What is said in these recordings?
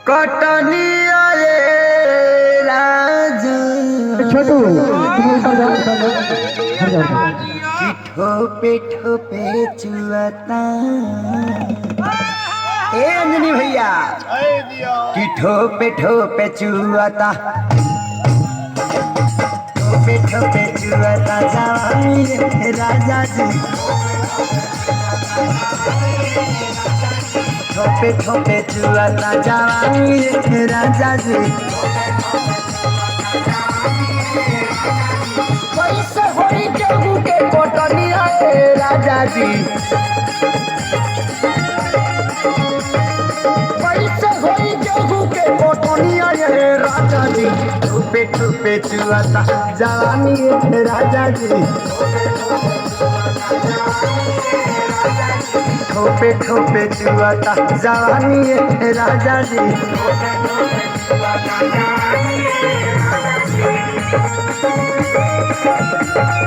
कटनिया रे राजा छोटू ठोपे ठोपे चुआता ए अंजनी भैया कि ठोपे ठोपे चुआता ठोपे ठोपे चुआता जवानी रे राजा जी ठोपे ठोपे चुआता जवानी रे राजा जी पैसे होई केहू के कटनिया रे राजा जी पैसे होई केहू के कटनिया रे राजा जी ठोपे ठोपे चुआता जवानी रे राजा जी ठोपे ठोपे चुआता जवानी रे राजा जी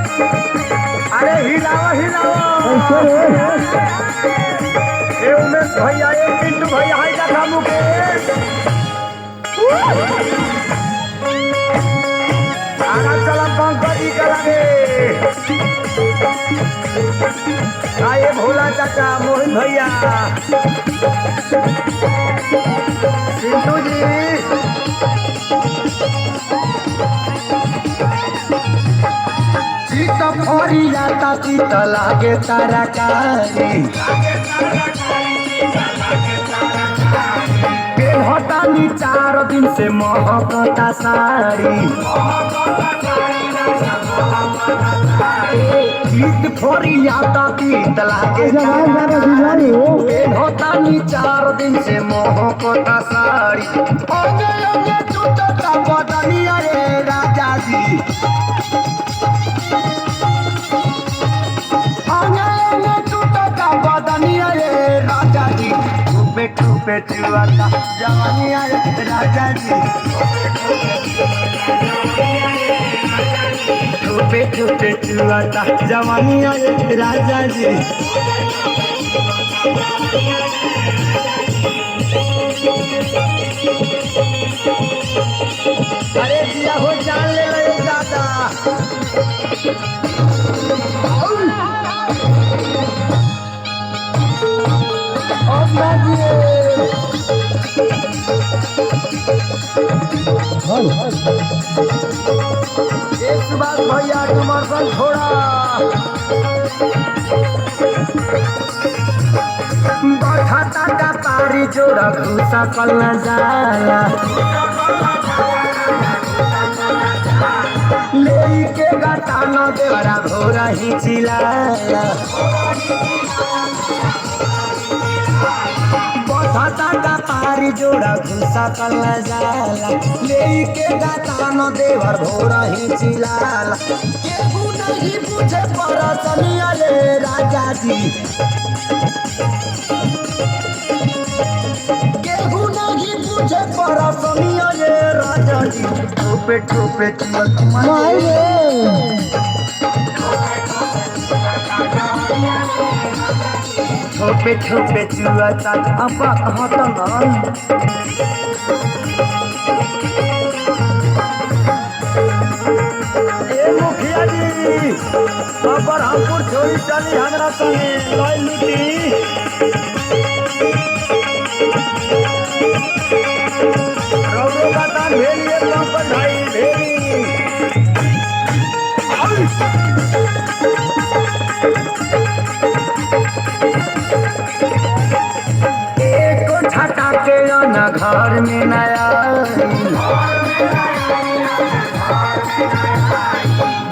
अरे हिलावा हिलावा ए उमेश भैया ए पिंटू भैया हाय का काम के आना चला पंकज जी का लगे आए भोला चाचा मोहन भैया पिंटू जी चित फरियाता चित लागे तारा कारी हटानी 4 दिन से महकता साड़ी चित फरियाता चित लागे हटानी 4 दिन से महकता साड़ी अंगे अंगे टूटता बदनिया रे राजा जी राजा जी ठोपे ठोपे चुआता जवानी रे राजा जी ठोपे ठोपे चुआता जवानी रे राजा जी अरे दिया हो जान ले रे दादा एक बात भैया कमर छोड़ा बठाता का पारी जोड़ा घुसा कल न जाला ले के गाता न देवरा घोरा ही चिलाया बठाता का पारी जोड़ा घुसा कल न जाला ले के गाता न देवर घोरा ही चिलाला केहू नहीं पूछे परसनिया रे राजा जी केहू नहीं पूछे परसनिया रे राजा जी ठोपे ठोपे ठोपे ठोपे चुआता अपा हटन ए मुखिया जी बाबर हमपुर छोड़ी चली हमरा संगे लई लुटी रौरो का भेलिए पंकज भाई भेली एको छटा के न घर में नया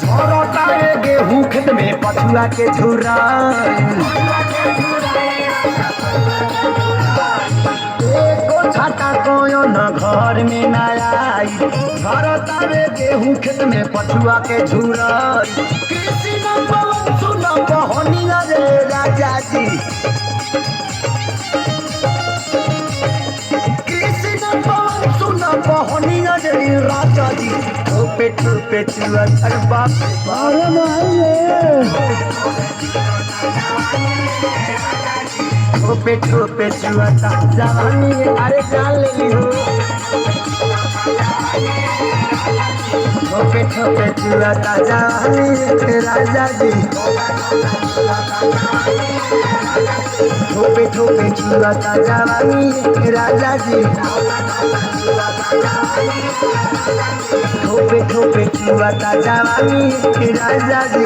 झोरता रे गेहूं खेत में पछुआ के झुरा एको छटा कोयो न घर में नया झोरता रे गेहूं खेत में पछुआ के झुरा किसी न पवन सुन बहनिया रे राजा जी कृष्ण पवन सुन बहनिया रे राजा जी ठोपे ठोपे चुआता बाप ठोपे ठोपे चुआता जवानी अरे जान ले ली हो ठोपे ठोपे चुआता जवानी राजा जी ठोपे ठोपे चुआता जवानी राजा जी ठोपे ठोपे चुआता जवानी राजा जी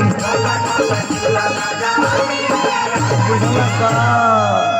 बुझला का